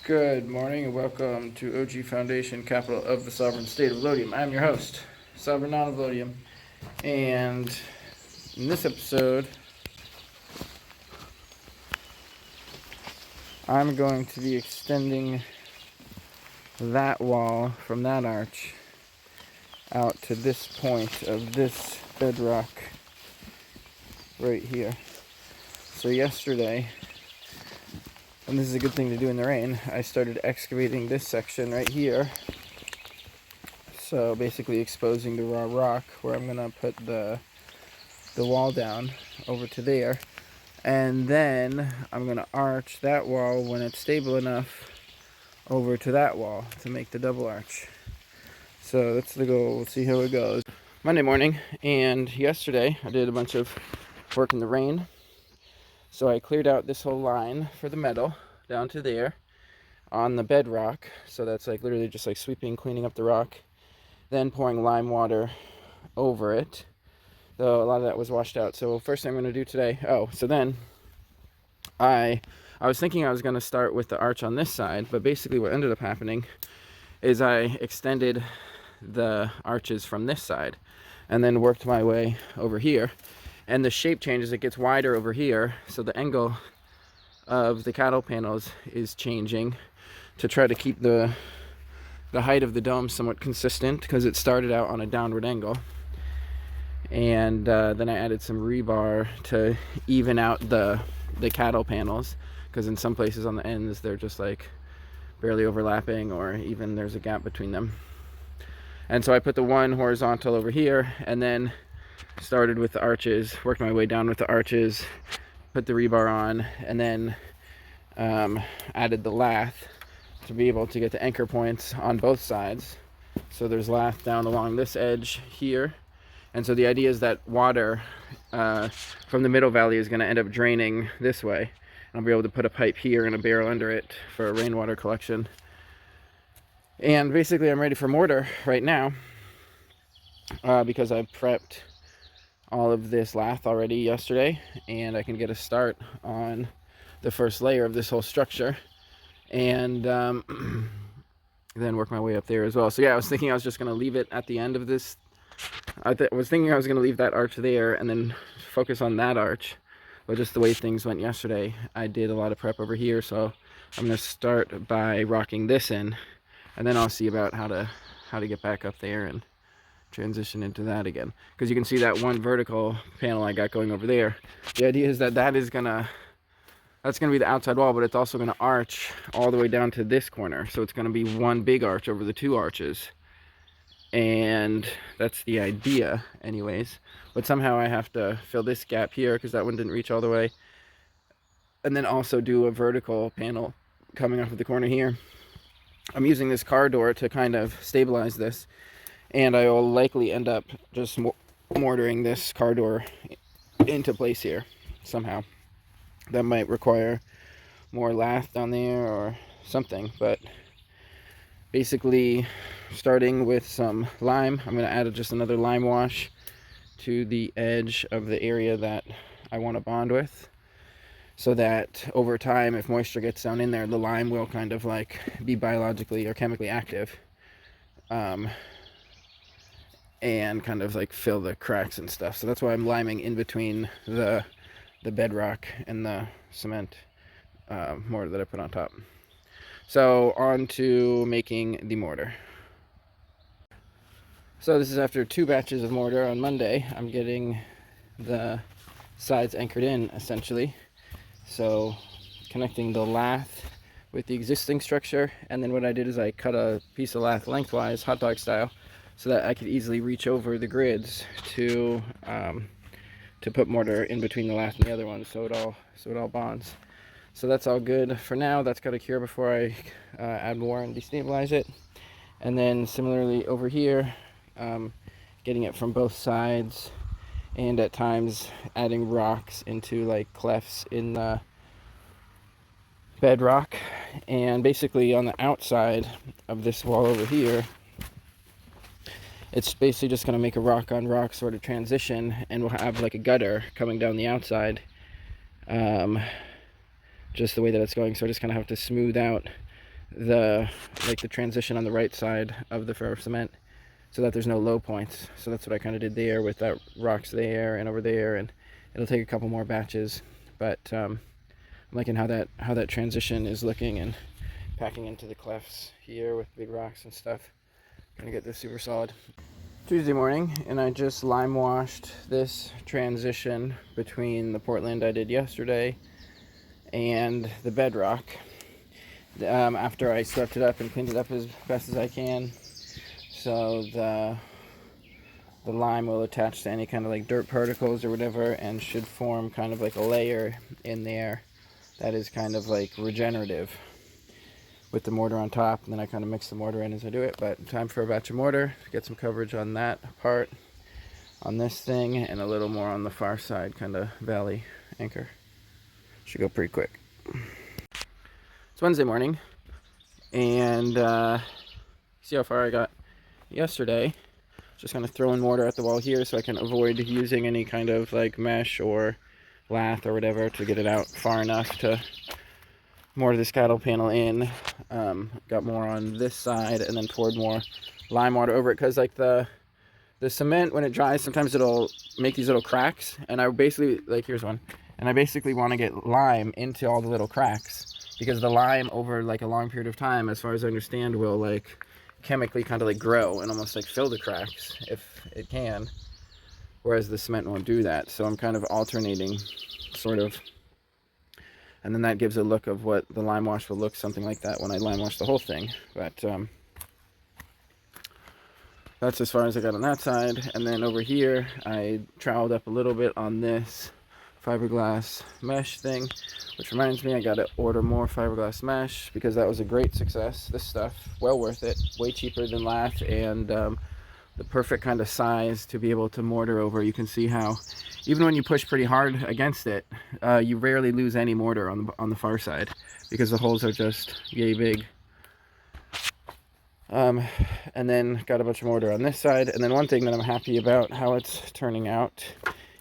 Good morning and welcome to OG Foundation, capital of the sovereign state of Lodium. I'm your host, Sovereign of Lodium, and in this episode, I'm going to be extending that wall from that arch out to this point of this bedrock right here. So yesterday, and this is a good thing to do in the rain, I started excavating this section right here. So basically exposing the raw rock where I'm going to put the wall down over to there. And then I'm going to arch that wall when it's stable enough over to that wall to make the double arch. So that's the goal. We'll see how it goes. Monday morning, and yesterday I did a bunch of work in the rain. So I cleared out this whole line for the metal down to there on the bedrock. So that's like literally just like sweeping, cleaning up the rock, then pouring lime water over it, though a lot of that was washed out. So first thing I'm going to do today, so then I was thinking I was going to start with the arch on this side, but basically what ended up happening is I extended the arches from this side and then worked my way over here, and the shape changes. It gets wider over here, so the angle of the cattle panels is changing to try to keep the height of the dome somewhat consistent, because it started out on a downward angle. And then I added some rebar to even out the cattle panels, because in some places on the ends they're just like barely overlapping, or even there's a gap between them. And so I put the one horizontal over here, and then started with the arches, worked my way down with the arches, put the rebar on, and then added the lath to be able to get the anchor points on both sides. So there's lath down along this edge here, and so the idea is that water from the middle valley is going to end up draining this way, and I'll be able to put a pipe here and a barrel under it for rainwater collection. And basically I'm ready for mortar right now, because I prepped all of this lath already yesterday, and I can get a start on the first layer of this whole structure, and then work my way up there as well. So yeah, I was thinking I was just going to leave it at the end of this. I was thinking I was going to leave that arch there and then focus on that arch, but just the way things went yesterday, I did a lot of prep over here. So I'm going to start by rocking this in, and then I'll see about how to get back up there and transition into that again, because you can see that one vertical panel I got going over there. The idea is that that's going to be the outside wall, but it's also going to arch all the way down to this corner. So it's going to be one big arch over the two arches. And that's the idea anyways. But somehow I have to fill this gap here because that one didn't reach all the way. And then also do a vertical panel coming off of the corner here. I'm using this car door to kind of stabilize this. And I will likely end up just mortaring this car door into place here somehow. That might require more lath down there or something, but basically starting with some lime. I'm going to add just another lime wash to the edge of the area that I want to bond with, so that over time, if moisture gets down in there, the lime will kind of like be biologically or chemically active, and kind of like fill the cracks and stuff. So that's why I'm liming in between the bedrock and the cement mortar that I put on top. So on to making the mortar. So this is after 2 batches of mortar. On Monday I'm getting the sides anchored in essentially, so connecting the lath with the existing structure, and then what I did is I cut a piece of lath lengthwise, hot dog style, so that I could easily reach over the grids to put mortar in between the lath and the other one, so it all bonds. So that's all good for now. That's got to cure before I add more and destabilize it. And then similarly over here, getting it from both sides, and at times adding rocks into like clefts in the bedrock. And basically on the outside of this wall over here, it's basically just going to make a rock on rock sort of transition, and we'll have like a gutter coming down the outside, just the way that it's going. So I just kind of have to smooth out the transition on the right side of the Ferrocement so that there's no low points. So that's what I kind of did there with that rocks there and over there, and it'll take a couple more batches, but I'm liking how that transition is looking, and packing into the clefts here with big rocks and stuff. Gonna get this super solid. Tuesday morning, and I just lime washed this transition between the Portland I did yesterday and the bedrock. After I swept it up and cleaned it up as best as I can, so the lime will attach to any kind of like dirt particles or whatever, and should form kind of like a layer in there that is kind of like regenerative with the mortar on top. And then I kind of mix the mortar in as I do it. But time for a batch of mortar to get some coverage on that part, on this thing, and a little more on the far side, kind of valley anchor. Should go pretty quick. It's Wednesday morning, and see how far I got yesterday. Just kind of throwing mortar at the wall here so I can avoid using any kind of like mesh or lath or whatever to get it out far enough to mortar this cattle panel in. Got more on this side, and then poured more lime water over it, because like the cement, when it dries, sometimes it'll make these little cracks, and I basically, like, here's one, and I basically want to get lime into all the little cracks, because the lime over like a long period of time, as far as I understand, will like chemically kind of like grow and almost like fill the cracks if it can, whereas the cement won't do that. So I'm kind of alternating, sort of, and then that gives a look of what the lime wash will look something like that when I lime wash the whole thing. But that's as far as I got on that side. And then over here I troweled up a little bit on this fiberglass mesh thing, which reminds me I gotta order more fiberglass mesh, because that was a great success. This stuff, well worth it, way cheaper than lath, and the perfect kind of size to be able to mortar over. You can see how even when you push pretty hard against it, you rarely lose any mortar on the far side, because the holes are just yay big. And then got a bunch of mortar on this side. And then one thing that I'm happy about how it's turning out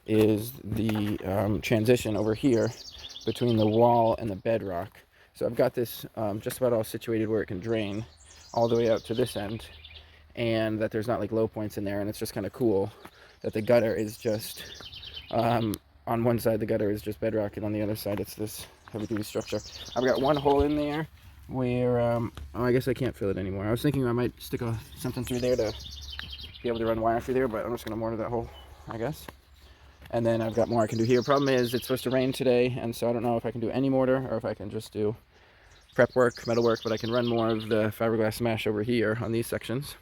is the transition over here between the wall and the bedrock. So I've got this just about all situated where it can drain all the way out to this end, and that there's not like low points in there. And it's just kind of cool that the gutter is just on one side, the gutter is just bedrock, and on the other side it's this heavy duty structure. I've got one hole in there where oh, I guess I can't fill it anymore. I was thinking I might stick something through there to be able to run wire through there, but I'm just gonna mortar that hole, I guess. And then I've got more I can do here. Problem is, it's supposed to rain today, and so I don't know if I can do any mortar or if I can just do prep work, metal work, but I can run more of the fiberglass mesh over here on these sections.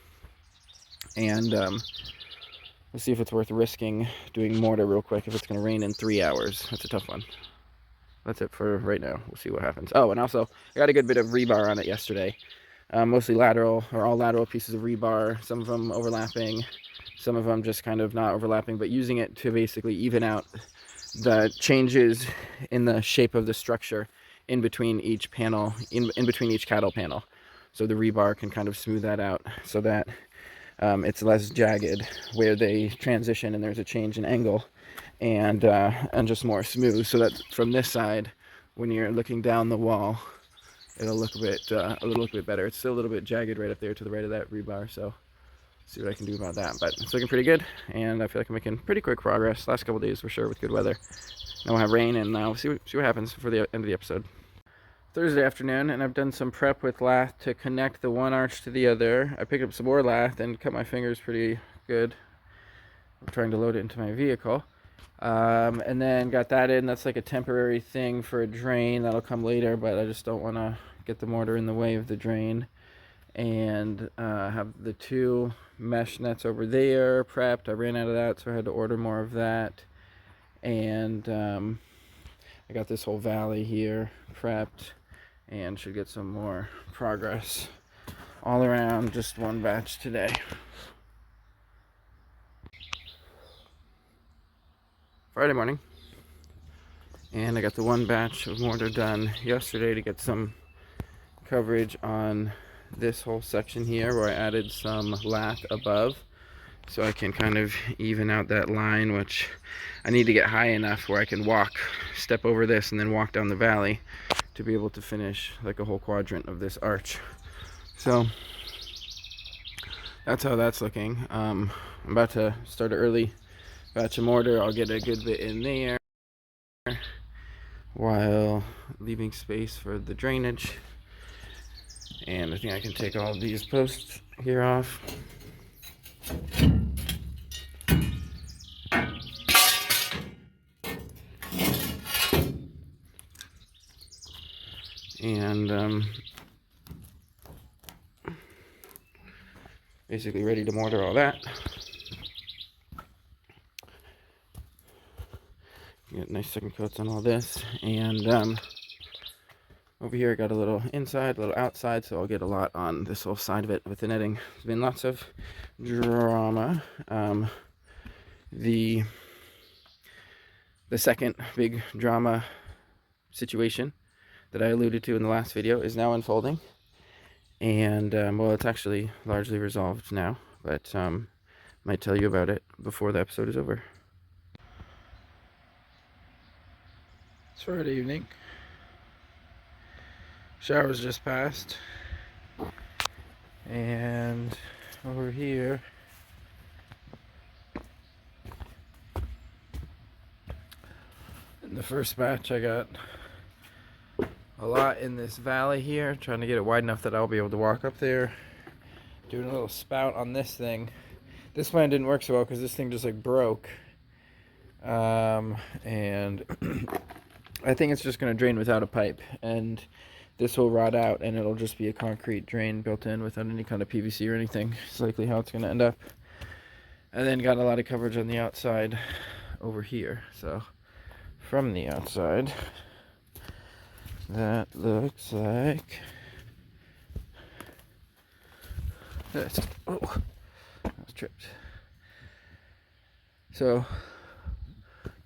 And let's see if it's worth risking doing mortar real quick if it's going to rain in 3 hours. That's a tough one. That's it for right now. We'll see what happens. Oh, and also, I got a good bit of rebar on it yesterday. Mostly lateral, or all lateral pieces of rebar, some of them overlapping, some of them just kind of not overlapping, but using it to basically even out the changes in the shape of the structure in between each panel, in between each cattle panel. So the rebar can kind of smooth that out so that it's less jagged where they transition and there's a change in angle, and just more smooth, so that from this side, when you're looking down the wall, it'll look a little bit better. It's still a little bit jagged right up there to the right of that rebar, so see what I can do about that. But it's looking pretty good, and I feel like I'm making pretty quick progress. Last couple days for sure with good weather. Now we'll have rain, and we'll see what happens for the end of the episode. Thursday afternoon, and I've done some prep with lath to connect the one arch to the other. I picked up some more lath and cut my fingers pretty good. I'm trying to load it into my vehicle. And then got that in. That's like a temporary thing for a drain. That'll come later, but I just don't want to get the mortar in the way of the drain. And have the 2 mesh nets over there prepped. I ran out of that, so I had to order more of that. And I got this whole valley here prepped, and should get some more progress all around. Just one batch today. Friday morning, and I got the one batch of mortar done yesterday to get some coverage on this whole section here where I added some lath above, so I can kind of even out that line, which I need to get high enough where I can step over this and then walk down the valley to be able to finish like a whole quadrant of this arch. So that's how that's looking. I'm about to start an early batch of mortar. I'll get a good bit in there while leaving space for the drainage. And I think I can take all of these posts here off. And basically ready to mortar all that. Get nice second coats on all this. And over here I got a little inside, a little outside, so I'll get a lot on this whole side of it with the netting. There's been lots of drama. The second big drama situation that I alluded to in the last video is now unfolding. And well, it's actually largely resolved now, but might tell you about it before the episode is over. It's Friday evening. Shower's just passed, and over here in the first batch I got a lot in this valley here, trying to get it wide enough that I'll be able to walk up there. Doing a little spout on this thing. This plan didn't work so well because this thing just like broke, and I think it's just going to drain without a pipe, and this will rot out and it'll just be a concrete drain built in without any kind of PVC or anything. It's likely how it's going to end up. And then got a lot of coverage on the outside over here. So from the outside, that looks like this. Oh, I was tripped. So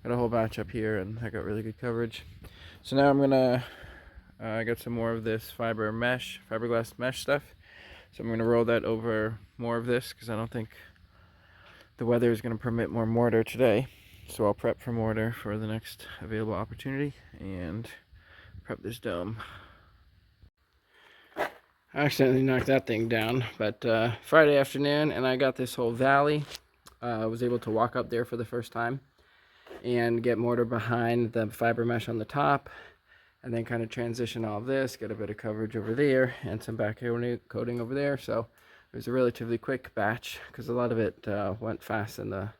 got a whole batch up here and I got really good coverage. So now I'm going to I got some more of this fiberglass mesh stuff. So I'm going to roll that over more of this because I don't think the weather is going to permit more mortar today. So I'll prep for mortar for the next available opportunity and prep this dome. I accidentally knocked that thing down, but Friday afternoon, and I got this whole valley. I was able to walk up there for the first time and get mortar behind the fiber mesh on the top. And then kind of transition all of this, get a bit of coverage over there, and some back coating over there. So it was a relatively quick batch because a lot of it went fast in the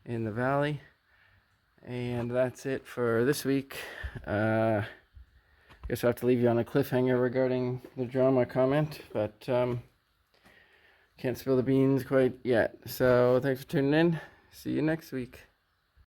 valley. And that's it for this week. Guess I have to leave you on a cliffhanger regarding the drama comment, but can't spill the beans quite yet. So thanks for tuning in. See you next week.